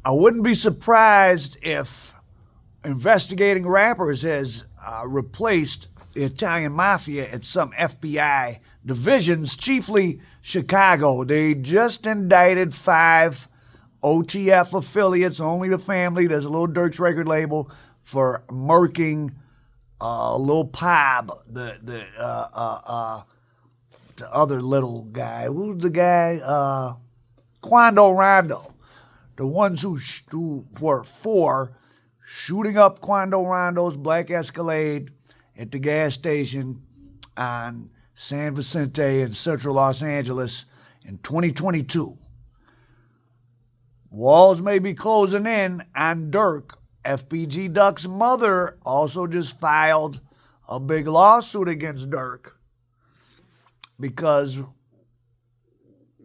I wouldn't be surprised if investigating rappers has replaced the Italian mafia at some FBI divisions, chiefly Chicago. They just indicted 5 OTF affiliates, only the family. There's a little Durk's record label for murking Lul Pab, the other little guy. Who's the guy? Quando Rondo. The ones who were for shooting up Quando Rondo's black Escalade at the gas station on San Vicente in central Los Angeles in 2022. Walls may be closing in on Durk. FBG Duck's mother also just filed a big lawsuit against Durk because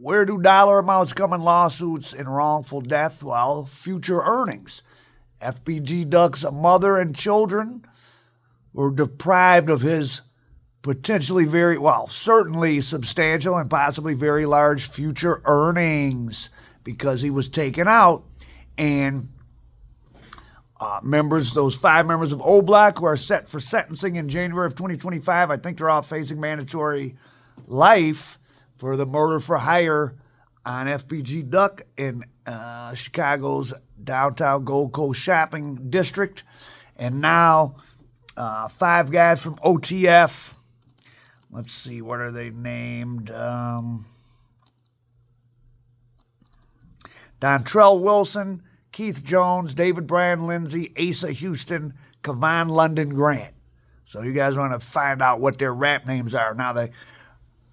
where do dollar amounts come in lawsuits in wrongful death? Well, future earnings. FBG Duck's mother and children were deprived of his potentially certainly substantial and possibly very large future earnings because he was taken out. And those 5 members of O Block who are set for sentencing in January of 2025, I think they're all facing mandatory life for the murder for hire on FBG Duck in Chicago's downtown Gold Coast shopping district. And now 5 guys from OTF. Let's see, what are they named? Dontrell Wilson, Keith Jones, David Brian Lindsay, Asa Houston, Kevon London Grant. So you guys want to find out what their rap names are. Now,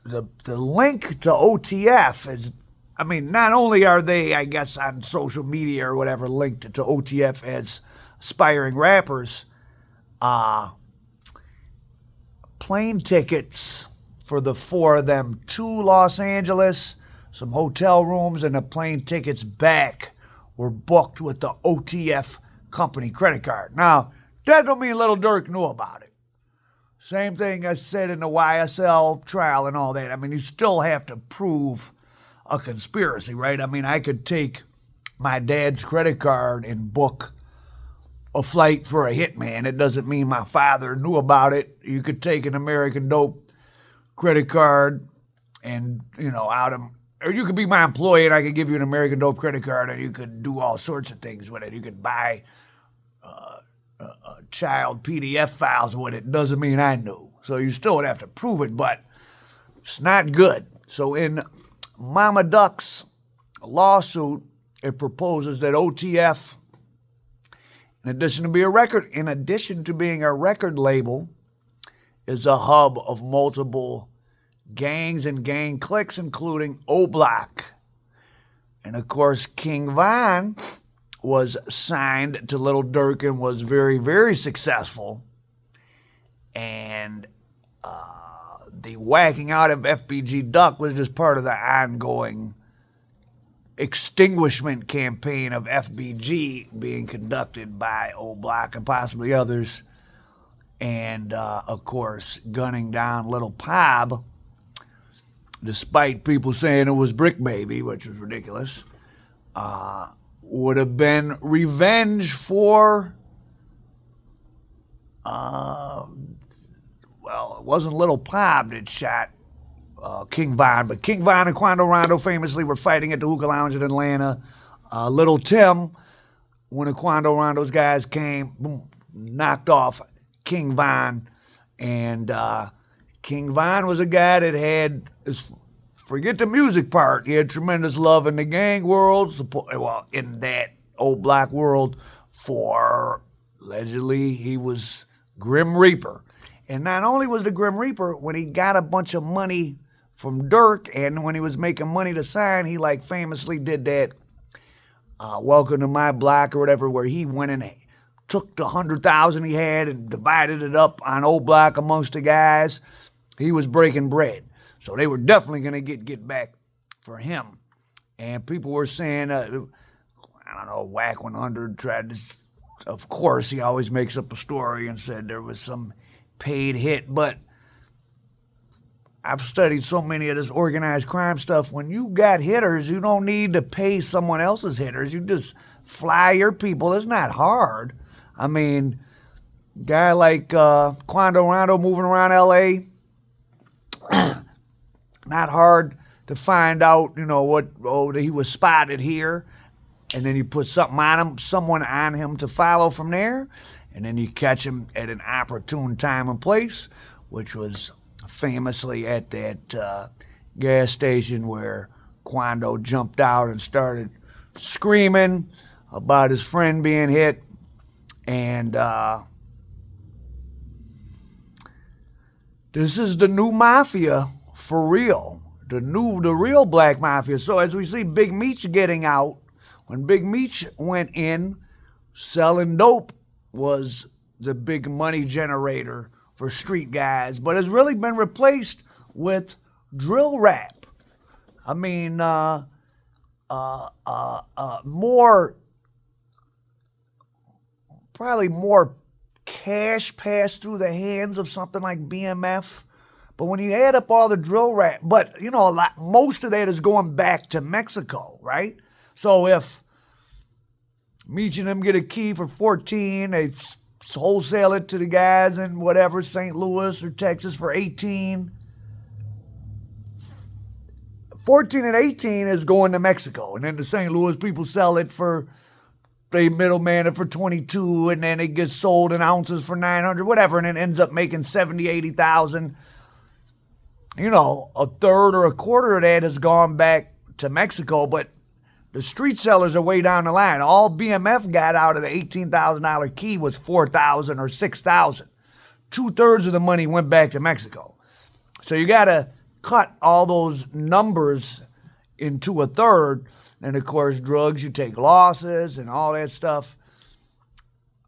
the link to OTF is, not only are they, I guess, on social media or whatever, linked to OTF as aspiring rappers, plane tickets for the 4 of them to Los Angeles, some hotel rooms, and the plane tickets back were booked with the OTF company credit card. Now, that don't mean Little Durk knew about it. Same thing I said in the YSL trial and all that. You still have to prove a conspiracy, right? I could take my dad's credit card and book a flight for a hitman. It doesn't mean my father knew about it. You could take an American Dope credit card and, or you could be my employee and I could give you an American Dope credit card and you could do all sorts of things with it. You could buy child PDF files with it. Doesn't mean I knew. So you still would have to prove it, but it's not good. So in Mama Duck's lawsuit, it proposes that OTF, in addition to being a record label, is a hub of multiple gangs and gang cliques, including O Block. And of course, King Von was signed to Little Durk and was very, very successful. And the whacking out of FBG Duck was just part of the ongoing extinguishment campaign of FBG being conducted by O Block and possibly others. And, of course, gunning down Lul Pab, despite people saying it was Brick Baby, which was ridiculous, would have been revenge for, it wasn't Lul Pab that shot King Von, but King Von and Quando Rondo famously were fighting at the Hookah Lounge in Atlanta. Little Tim, one of Quando Rondo's guys, came, boom, knocked off King Von. And King Von was a guy that had, forget the music part, he had tremendous love in the gang world, in that old black world, for allegedly he was Grim Reaper. And not only was the Grim Reaper, when he got a bunch of money from Durk and when he was making money to sign, he famously did that Welcome to My Block or whatever, where he went and took the 100,000 he had and divided it up on O Block amongst the guys. He was breaking bread. So they were definitely going to get back for him. And people were saying, Whack 100 tried to, of course, he always makes up a story and said there was some paid hit. But I've studied so many of this organized crime stuff. When you got hitters, you don't need to pay someone else's hitters. You just fly your people. It's not hard. I mean, guy like Quando Rondo moving around L.A., not hard to find out, that he was spotted here. And then you put someone on him to follow from there. And then you catch him at an opportune time and place, which was famously at that gas station where Quando jumped out and started screaming about his friend being hit. And this is the new mafia for real. The real black mafia. So as we see Big Meech getting out, when Big Meech went in, selling dope was the big money generator for street guys, but has really been replaced with drill rap. I mean, probably more cash passed through the hands of something like BMF. But when you add up all the drill rap, but most of that is going back to Mexico, right? So if Meech and them get a key for 14, they wholesale it to the guys in whatever, St. Louis or Texas for 18. 14 and 18 is going to Mexico. And then the St. Louis people sell it for, they middleman it for 22, and then it gets sold in ounces for 900, whatever, and it ends up making 70, 80,000. A third or a quarter of that has gone back to Mexico, but the street sellers are way down the line. All BMF got out of the $18,000 key was $4,000 or $6,000. 2/3 of the money went back to Mexico. So you got to cut all those numbers into a third. And, of course, drugs, you take losses and all that stuff.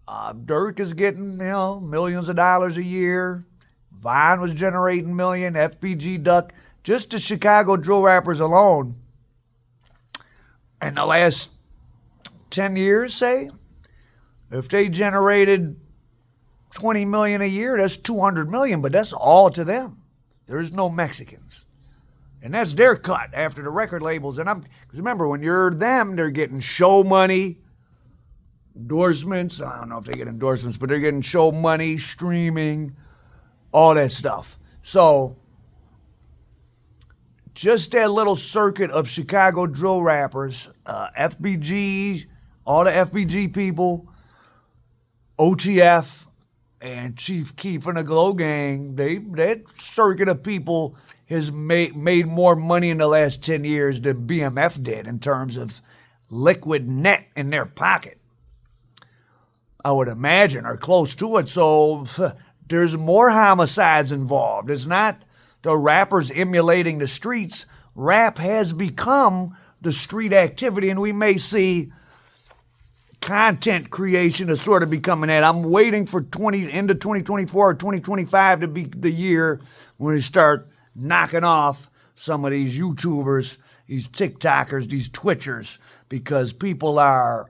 Durk is getting, millions of dollars a year. Vine was generating million. FBG Duck. Just the Chicago drill rappers alone, in the last 10 years, say, if they generated $20 million a year, that's $200 million, but that's all to them. There's no Mexicans. And that's their cut after the record labels. And because remember, when you're them, they're getting show money, endorsements. I don't know if they get endorsements, but they're getting show money, streaming, all that stuff. So just that little circuit of Chicago drill rappers, FBG, all the FBG people, OTF, and Chief Keef and the Glow Gang, that circuit of people has made more money in the last 10 years than BMF did in terms of liquid net in their pocket. I would imagine, or close to it. So there's more homicides involved. It's not the rappers emulating the streets. Rap has become the street activity, and we may see content creation is sort of becoming that. I'm waiting for into 2024 or 2025 to be the year when we start knocking off some of these YouTubers, these TikTokers, these Twitchers, because people are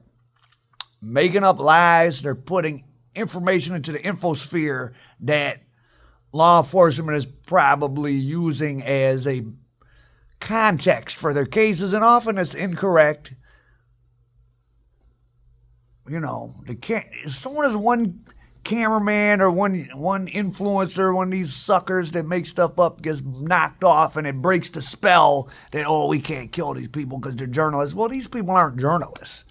making up lies. They're putting information into the infosphere that law enforcement is probably using as a context for their cases, and often it's incorrect. They can't. As soon as one cameraman or one influencer, one of these suckers that make stuff up gets knocked off, and it breaks the spell that, we can't kill these people because they're journalists. Well, these people aren't journalists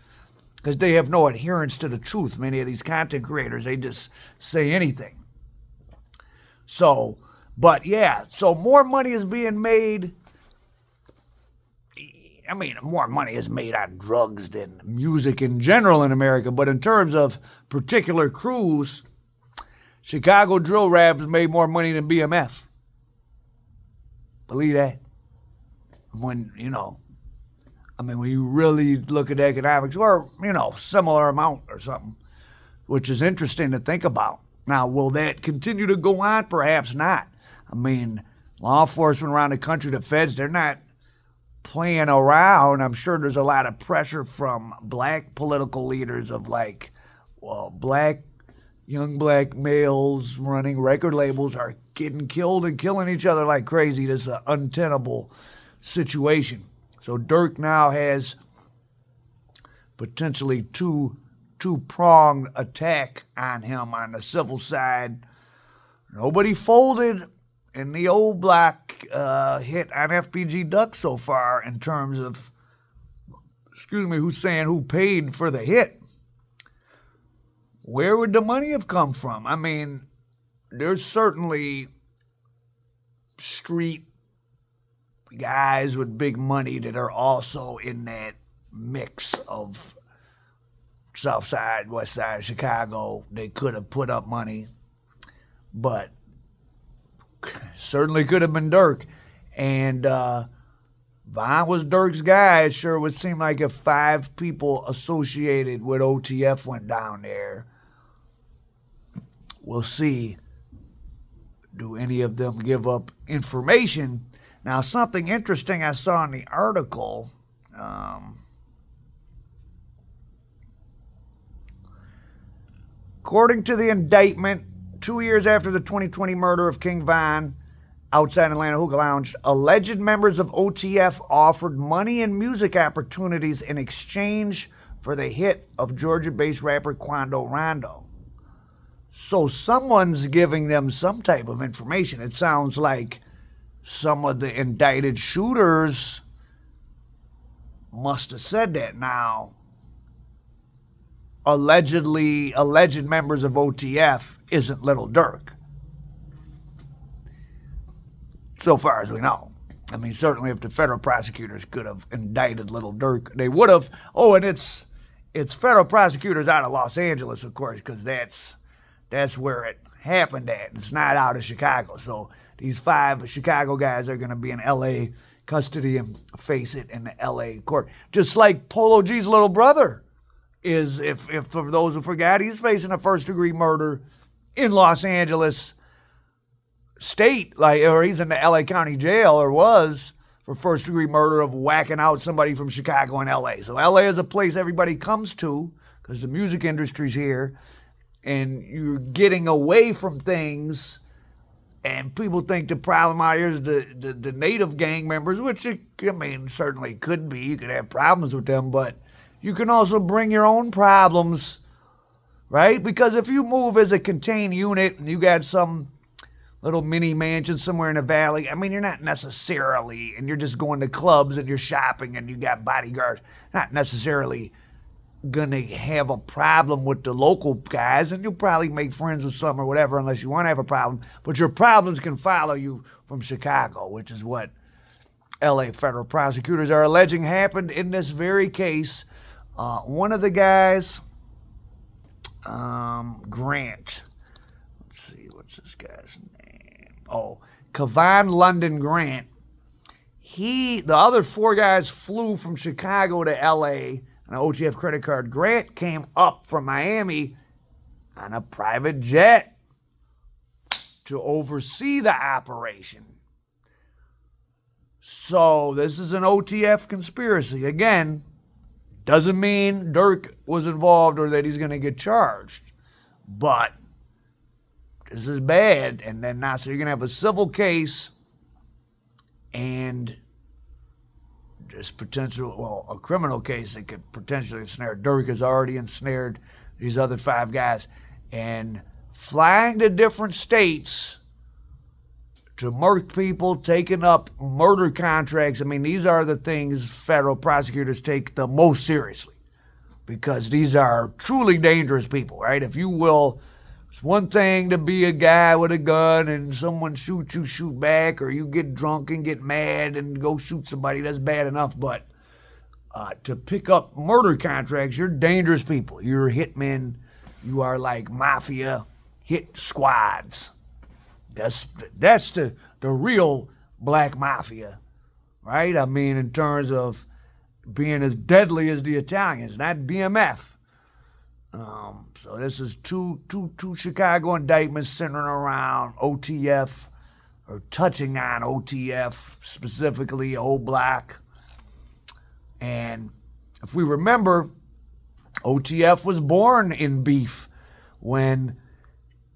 because they have no adherence to the truth. Many of these content creators, they just say anything. So, but yeah, so more money is being made. I mean, more money is made on drugs than music in general in America, but in terms of particular crews, Chicago drill rap has made more money than BMF. Believe that. When you really look at economics, or, similar amount or something, which is interesting to think about. Now, will that continue to go on? Perhaps not. I mean, law enforcement around the country, the feds, they're not playing around. I'm sure there's a lot of pressure from black political leaders of young black males running record labels are getting killed and killing each other like crazy. This is an untenable situation. So Durk now has potentially two-pronged attack on him on the civil side. Nobody folded in the old block hit on FBG Duck so far in terms of, who's saying who paid for the hit. Where would the money have come from? I mean, there's certainly street guys with big money that are also in that mix of South Side, West Side, Chicago. They could have put up money, but certainly could have been Durk. And Von was Durk's guy. It sure would seem like if 5 people associated with OTF went down there. We'll see. Do any of them give up information? Now, something interesting I saw in the article. According to the indictment, 2 years after the 2020 murder of King Von outside Atlanta Hookah Lounge, alleged members of OTF offered money and music opportunities in exchange for the hit of Georgia-based rapper Quando Rondo. So someone's giving them some type of information. It sounds like some of the indicted shooters must have said that. Now, alleged members of OTF isn't Little Durk, so far as we know. I mean, certainly if the federal prosecutors could have indicted Little Durk, they would have. Oh, and it's federal prosecutors out of Los Angeles, of course, because that's where it happened at. It's not out of Chicago. So these 5 Chicago guys are going to be in L.A. custody and face it in the L.A. court. Just like Polo G's little brother is, if for those who forgot, he's facing a first-degree murder in Los Angeles state, or he's in the L.A. County jail, or was, for first-degree murder of whacking out somebody from Chicago and L.A. So L.A. is a place everybody comes to because the music industry's here. And you're getting away from things, and people think the problem out here is the native gang members, which, certainly could be. You could have problems with them, but you can also bring your own problems, right? Because if you move as a contained unit and you got some little mini mansion somewhere in the valley, you're not necessarily, and you're just going to clubs and you're shopping and you got bodyguards, not necessarily gonna have a problem with the local guys, and you'll probably make friends with some or whatever, unless you want to have a problem. But your problems can follow you from Chicago, which is what LA federal prosecutors are alleging happened in this very case. One of the guys, Grant. Let's see, what's this guy's name? Oh, Kevon London Grant. The other 4 guys flew from Chicago to LA on an OTF credit card. Grant came up from Miami on a private jet to oversee the operation. So this is an OTF conspiracy. Again, doesn't mean Durk was involved or that he's going to get charged. But this is bad. And then now, so you're going to have a civil case and this potential, a criminal case that could potentially ensnare. Durk has already ensnared these other 5 guys. And flying to different states to murk people, taking up murder contracts. These are the things federal prosecutors take the most seriously, because these are truly dangerous people, right? If you will, it's one thing to be a guy with a gun and someone shoots you, shoot back, or you get drunk and get mad and go shoot somebody. That's bad enough. But to pick up murder contracts, you're dangerous people. You're hitmen. You are like mafia hit squads. That's the real black mafia, right? In terms of being as deadly as the Italians, not BMF. So this is two Chicago indictments centering around OTF, or touching on OTF, specifically old block. And if we remember, OTF was born in beef when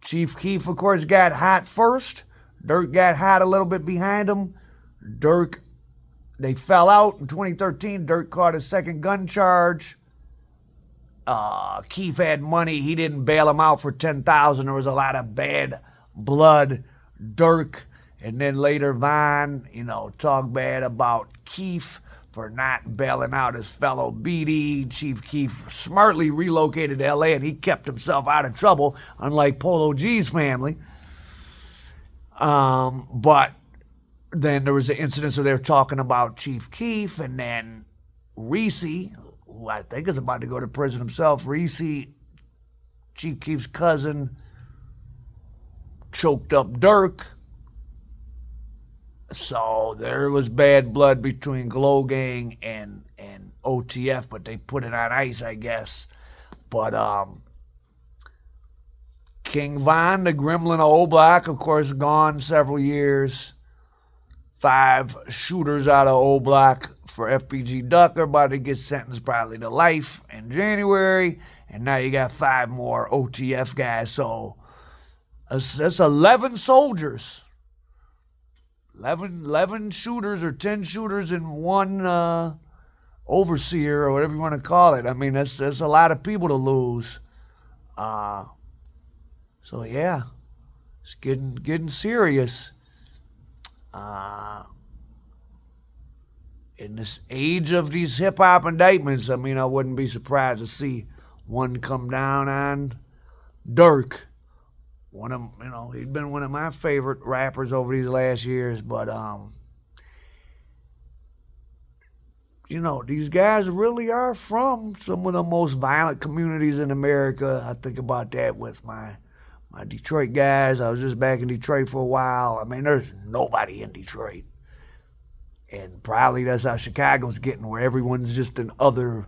Chief Keef, of course, got hot first. Durk got hot a little bit behind him. They fell out in 2013. Durk caught a second gun charge. Keith had money. He didn't bail him out for $10,000. There was a lot of bad blood. Durk, and then later Vine, talked bad about Keith for not bailing out his fellow BD. Chief Keef smartly relocated to LA, and he kept himself out of trouble, unlike Polo G's family. But then there was an incident where they were talking about Chief Keef, and then Reese, who I think is about to go to prison himself, Reese, Chief Keef's cousin, choked up Durk. So there was bad blood between Glow Gang and OTF, but they put it on ice, I guess. But King Von, the Gremlin of O Block, of course, gone several years. 5 shooters out of O Block for FPG Duck are about to get sentenced probably to life in January. And now you got 5 more OTF guys. So that's 11 soldiers. 11 shooters or 10 shooters in one overseer or whatever you want to call it. I mean, that's a lot of people to lose. So yeah, it's getting serious. In this age of these hip hop indictments, I mean, I wouldn't be surprised to see one come down on Durk. One of, he'd been one of my favorite rappers over these last years, but these guys really are from some of the most violent communities in America. I think about that with my Detroit guys. I was just back in Detroit for a while. I mean, there's nobody in Detroit, and probably that's how Chicago's getting, where everyone's just in other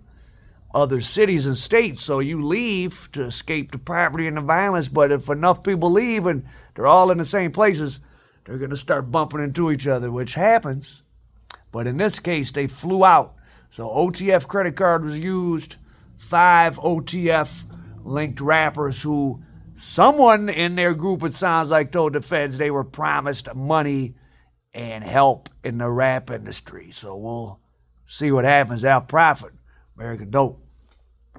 cities and states. So you leave to escape the poverty and the violence, but if enough people leave and they're all in the same places, they're going to start bumping into each other, which happens. But in this case, they flew out. So OTF credit card was used. 5 OTF linked rappers who someone in their group, it sounds like, told the feds they were promised money and help in the rap industry. So we'll see what happens. Al Prophet, American Dope.